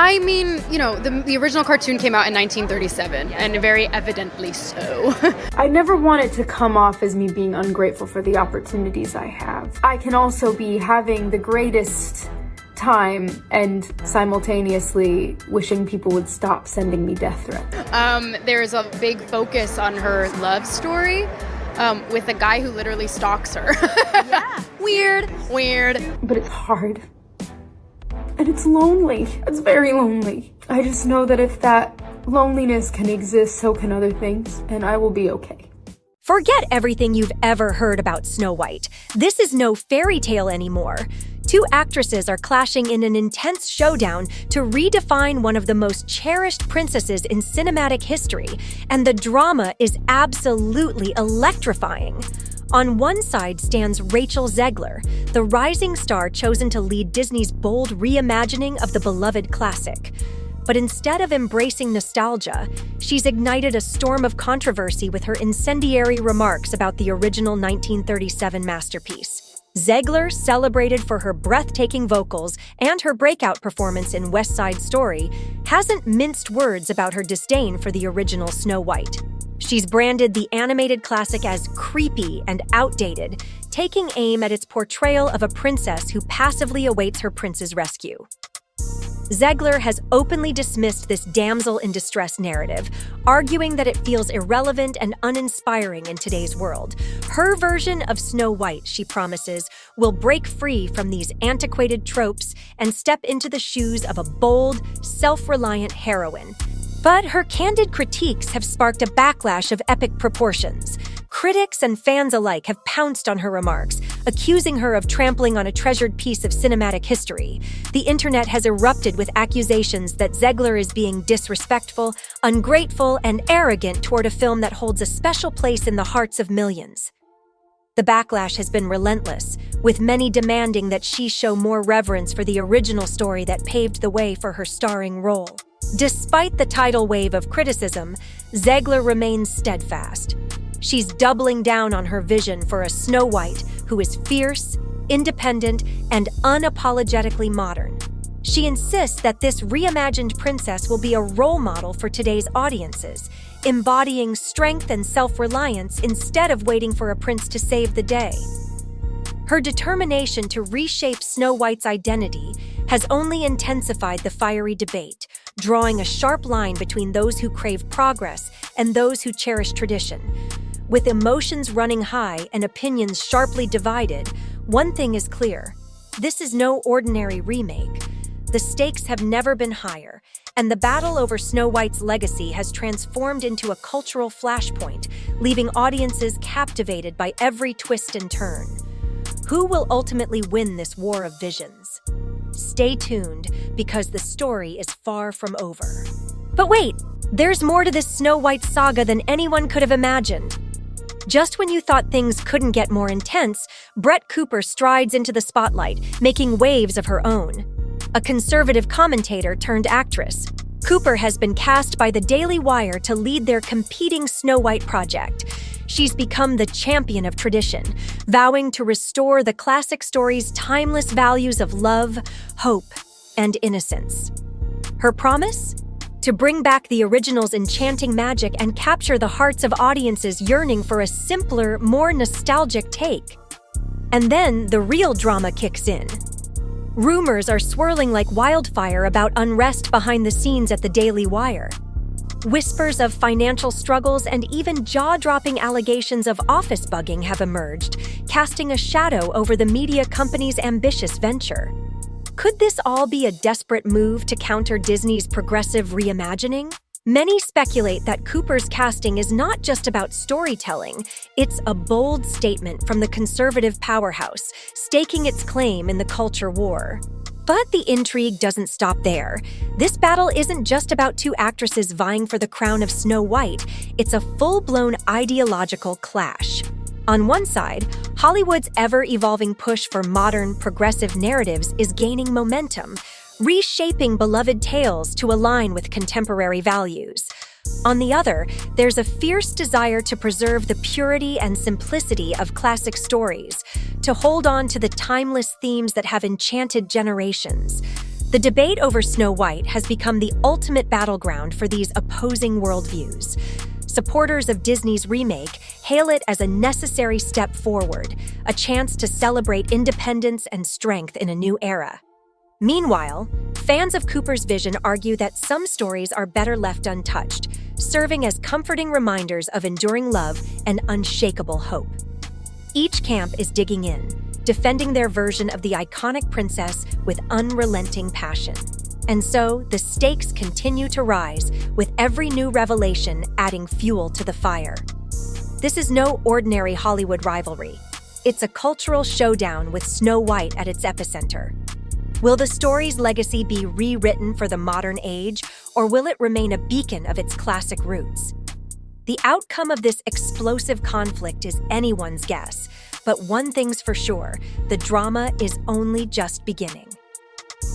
I mean, the original cartoon came out in 1937, and very evidently so. I never want it to come off as me being ungrateful for the opportunities I have. I can also be having the greatest time and simultaneously wishing people would stop sending me death threats. There's a big focus on her love story with a guy who literally stalks her. Yeah. Weird. But it's hard. And it's lonely. It's very lonely. I just know that if that loneliness can exist, so can other things, and I will be okay. Forget everything you've ever heard about Snow White. This is no fairy tale anymore. Two actresses are clashing in an intense showdown to redefine one of the most cherished princesses in cinematic history, and the drama is absolutely electrifying. On one side stands Rachel Zegler, the rising star chosen to lead Disney's bold reimagining of the beloved classic. But instead of embracing nostalgia, she's ignited a storm of controversy with her incendiary remarks about the original 1937 masterpiece. Zegler, celebrated for her breathtaking vocals and her breakout performance in West Side Story, hasn't minced words about her disdain for the original Snow White. She's branded the animated classic as creepy and outdated, taking aim at its portrayal of a princess who passively awaits her prince's rescue. Zegler has openly dismissed this damsel in distress narrative, arguing that it feels irrelevant and uninspiring in today's world. Her version of Snow White, she promises, will break free from these antiquated tropes and step into the shoes of a bold, self-reliant heroine. But her candid critiques have sparked a backlash of epic proportions. Critics and fans alike have pounced on her remarks, accusing her of trampling on a treasured piece of cinematic history. The internet has erupted with accusations that Zegler is being disrespectful, ungrateful, and arrogant toward a film that holds a special place in the hearts of millions. The backlash has been relentless, with many demanding that she show more reverence for the original story that paved the way for her starring role. Despite the tidal wave of criticism, Zegler remains steadfast. She's doubling down on her vision for a Snow White who is fierce, independent, and unapologetically modern. She insists that this reimagined princess will be a role model for today's audiences, embodying strength and self-reliance instead of waiting for a prince to save the day. Her determination to reshape Snow White's identity has only intensified the fiery debate, drawing a sharp line between those who crave progress and those who cherish tradition. With emotions running high and opinions sharply divided, one thing is clear: this is no ordinary remake. The stakes have never been higher, and the battle over Snow White's legacy has transformed into a cultural flashpoint, leaving audiences captivated by every twist and turn. Who will ultimately win this war of visions? Stay tuned, because the story is far from over. But wait, there's more to this Snow White saga than anyone could have imagined. Just when you thought things couldn't get more intense, Brett Cooper strides into the spotlight, making waves of her own. A conservative commentator turned actress, Cooper has been cast by the Daily Wire to lead their competing Snow White project. She's become the champion of tradition, vowing to restore the classic story's timeless values of love, hope, and innocence. Her promise? To bring back the original's enchanting magic and capture the hearts of audiences yearning for a simpler, more nostalgic take. And then the real drama kicks in. Rumors are swirling like wildfire about unrest behind the scenes at the Daily Wire. Whispers of financial struggles and even jaw-dropping allegations of office bugging have emerged, casting a shadow over the media company's ambitious venture. Could this all be a desperate move to counter Disney's progressive reimagining? Many speculate that Cooper's casting is not just about storytelling, it's a bold statement from the conservative powerhouse, staking its claim in the culture war. But the intrigue doesn't stop there. This battle isn't just about two actresses vying for the crown of Snow White, it's a full-blown ideological clash. On one side, Hollywood's ever-evolving push for modern, progressive narratives is gaining momentum, reshaping beloved tales to align with contemporary values. On the other, there's a fierce desire to preserve the purity and simplicity of classic stories, to hold on to the timeless themes that have enchanted generations. The debate over Snow White has become the ultimate battleground for these opposing worldviews. Supporters of Disney's remake hail it as a necessary step forward, a chance to celebrate independence and strength in a new era. Meanwhile, fans of Cooper's vision argue that some stories are better left untouched, serving as comforting reminders of enduring love and unshakable hope. Each camp is digging in, defending their version of the iconic princess with unrelenting passion. And so, the stakes continue to rise, with every new revelation adding fuel to the fire. This is no ordinary Hollywood rivalry. It's a cultural showdown with Snow White at its epicenter. Will the story's legacy be rewritten for the modern age, or will it remain a beacon of its classic roots? The outcome of this explosive conflict is anyone's guess, but one thing's for sure, the drama is only just beginning.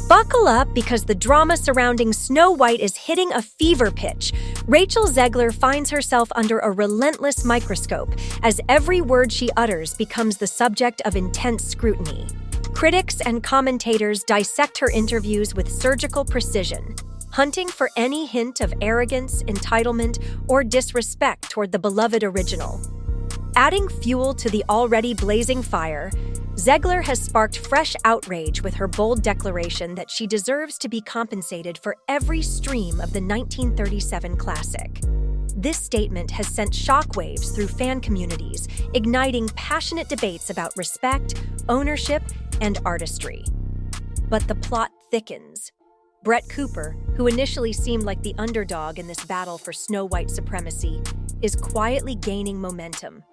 Buckle up, because the drama surrounding Snow White is hitting a fever pitch. Rachel Zegler finds herself under a relentless microscope as every word she utters becomes the subject of intense scrutiny. Critics and commentators dissect her interviews with surgical precision, hunting for any hint of arrogance, entitlement, or disrespect toward the beloved original. Adding fuel to the already blazing fire, Zegler has sparked fresh outrage with her bold declaration that she deserves to be compensated for every stream of the 1937 classic. This statement has sent shockwaves through fan communities, igniting passionate debates about respect, ownership, and artistry. But the plot thickens. Brett Cooper, who initially seemed like the underdog in this battle for Snow White's supremacy, is quietly gaining momentum.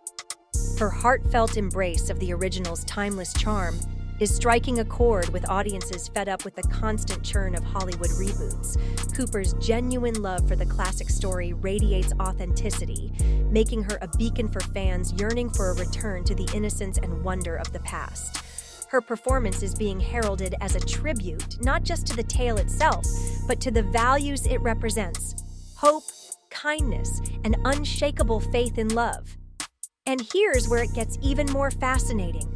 Her heartfelt embrace of the original's timeless charm is striking a chord with audiences fed up with the constant churn of Hollywood reboots. Cooper's genuine love for the classic story radiates authenticity, making her a beacon for fans yearning for a return to the innocence and wonder of the past. Her performance is being heralded as a tribute, not just to the tale itself, but to the values it represents: hope, kindness, and unshakable faith in love. And here's where it gets even more fascinating.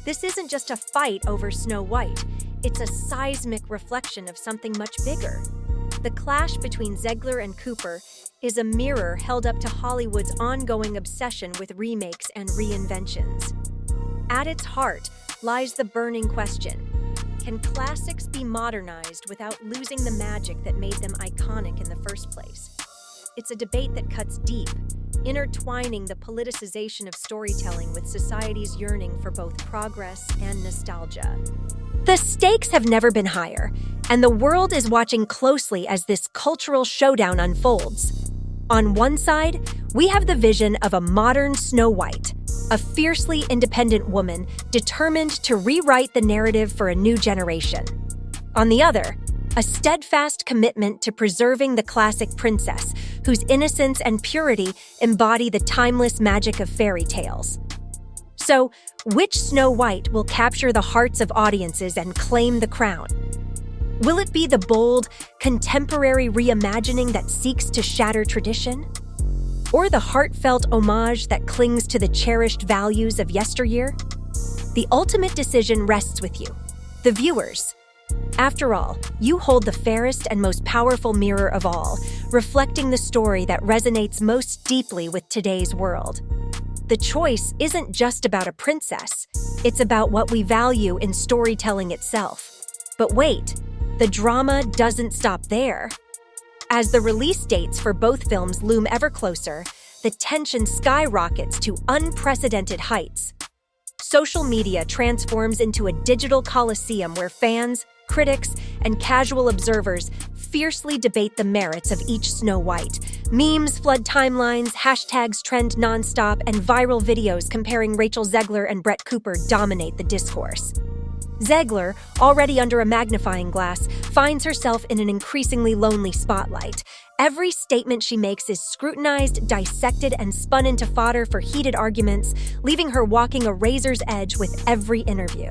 This isn't just a fight over Snow White, it's a seismic reflection of something much bigger. The clash between Zegler and Cooper is a mirror held up to Hollywood's ongoing obsession with remakes and reinventions. At its heart lies the burning question: can classics be modernized without losing the magic that made them iconic in the first place? It's a debate that cuts deep, intertwining the politicization of storytelling with society's yearning for both progress and nostalgia. The stakes have never been higher, and the world is watching closely as this cultural showdown unfolds. On one side, we have the vision of a modern Snow White, a fiercely independent woman determined to rewrite the narrative for a new generation. On the other, a steadfast commitment to preserving the classic princess, whose innocence and purity embody the timeless magic of fairy tales. So, which Snow White will capture the hearts of audiences and claim the crown? Will it be the bold, contemporary reimagining that seeks to shatter tradition? Or the heartfelt homage that clings to the cherished values of yesteryear? The ultimate decision rests with you, the viewers. After all, you hold the fairest and most powerful mirror of all, reflecting the story that resonates most deeply with today's world. The choice isn't just about a princess, it's about what we value in storytelling itself. But wait, the drama doesn't stop there. As the release dates for both films loom ever closer, the tension skyrockets to unprecedented heights. Social media transforms into a digital coliseum where fans, critics, and casual observers fiercely debate the merits of each Snow White. Memes flood timelines, hashtags trend nonstop, and viral videos comparing Rachel Zegler and Brett Cooper dominate the discourse. Zegler, already under a magnifying glass, finds herself in an increasingly lonely spotlight. Every statement she makes is scrutinized, dissected, and spun into fodder for heated arguments, leaving her walking a razor's edge with every interview.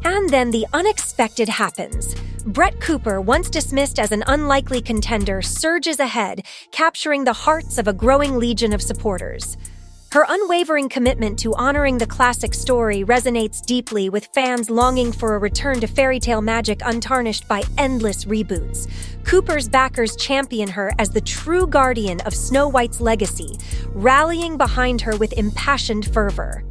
And then the unexpected happens. Brett Cooper, once dismissed as an unlikely contender, surges ahead, capturing the hearts of a growing legion of supporters. Her unwavering commitment to honoring the classic story resonates deeply with fans longing for a return to fairy tale magic untarnished by endless reboots. Cooper's backers champion her as the true guardian of Snow White's legacy, rallying behind her with impassioned fervor.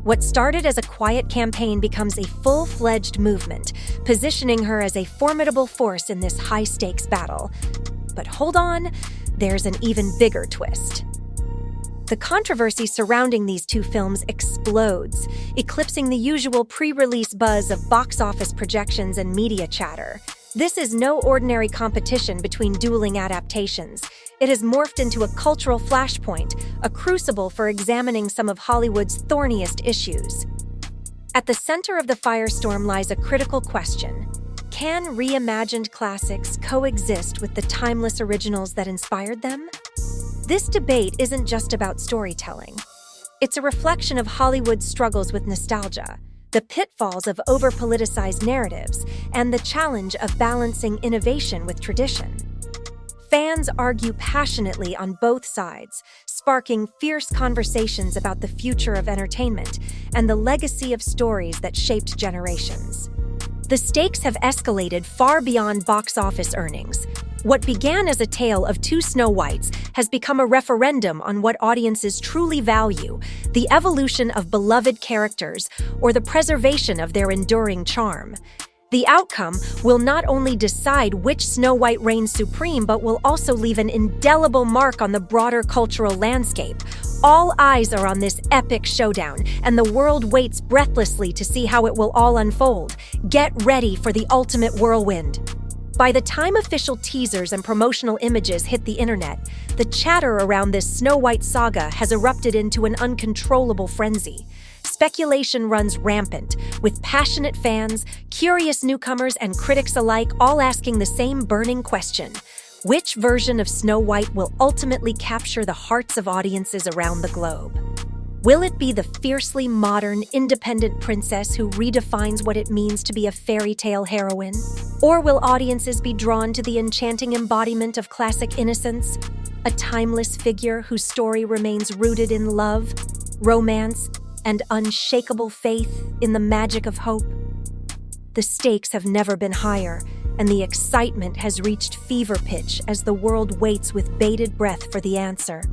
What started as a quiet campaign becomes a full-fledged movement, positioning her as a formidable force in this high-stakes battle. But hold on, there's an even bigger twist. The controversy surrounding these two films explodes, eclipsing the usual pre-release buzz of box office projections and media chatter. This is no ordinary competition between dueling adaptations. It has morphed into a cultural flashpoint, a crucible for examining some of Hollywood's thorniest issues. At the center of the firestorm lies a critical question. Can reimagined classics coexist with the timeless originals that inspired them? This debate isn't just about storytelling. It's a reflection of Hollywood's struggles with nostalgia, the pitfalls of over-politicized narratives, and the challenge of balancing innovation with tradition. Fans argue passionately on both sides, sparking fierce conversations about the future of entertainment and the legacy of stories that shaped generations. The stakes have escalated far beyond box office earnings. What began as a tale of two Snow Whites has become a referendum on what audiences truly value, the evolution of beloved characters or the preservation of their enduring charm. The outcome will not only decide which Snow White reigns supreme, but will also leave an indelible mark on the broader cultural landscape. All eyes are on this epic showdown, and the world waits breathlessly to see how it will all unfold. Get ready for the ultimate whirlwind. By the time official teasers and promotional images hit the internet, the chatter around this Snow White saga has erupted into an uncontrollable frenzy. Speculation runs rampant, with passionate fans, curious newcomers, and critics alike all asking the same burning question: which version of Snow White will ultimately capture the hearts of audiences around the globe? Will it be the fiercely modern, independent princess who redefines what it means to be a fairy tale heroine? Or will audiences be drawn to the enchanting embodiment of classic innocence, a timeless figure whose story remains rooted in love, romance, and unshakable faith in the magic of hope? The stakes have never been higher, and the excitement has reached fever pitch as the world waits with bated breath for the answer.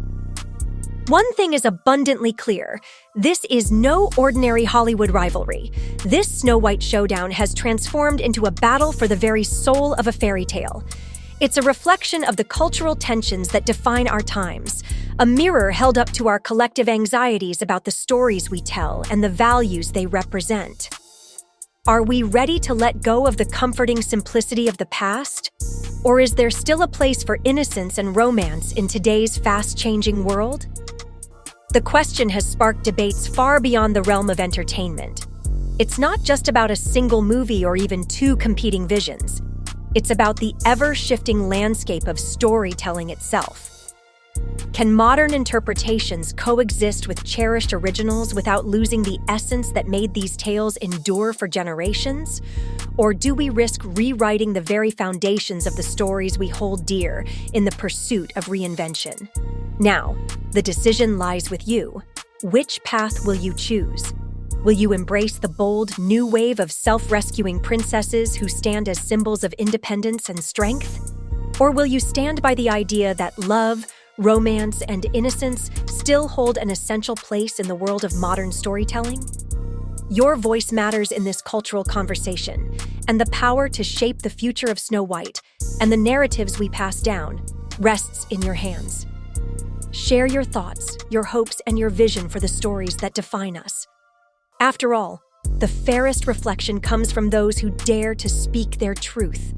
One thing is abundantly clear. This is no ordinary Hollywood rivalry. This Snow White showdown has transformed into a battle for the very soul of a fairy tale. It's a reflection of the cultural tensions that define our times, a mirror held up to our collective anxieties about the stories we tell and the values they represent. Are we ready to let go of the comforting simplicity of the past? Or is there still a place for innocence and romance in today's fast-changing world? The question has sparked debates far beyond the realm of entertainment. It's not just about a single movie or even two competing visions. It's about the ever-shifting landscape of storytelling itself. Can modern interpretations coexist with cherished originals without losing the essence that made these tales endure for generations? Or do we risk rewriting the very foundations of the stories we hold dear in the pursuit of reinvention? Now, the decision lies with you. Which path will you choose? Will you embrace the bold, new wave of self-rescuing princesses who stand as symbols of independence and strength? Or will you stand by the idea that love, romance, and innocence still hold an essential place in the world of modern storytelling? Your voice matters in this cultural conversation, and the power to shape the future of Snow White and the narratives we pass down rests in your hands. Share your thoughts, your hopes, and your vision for the stories that define us. After all, the fairest reflection comes from those who dare to speak their truth.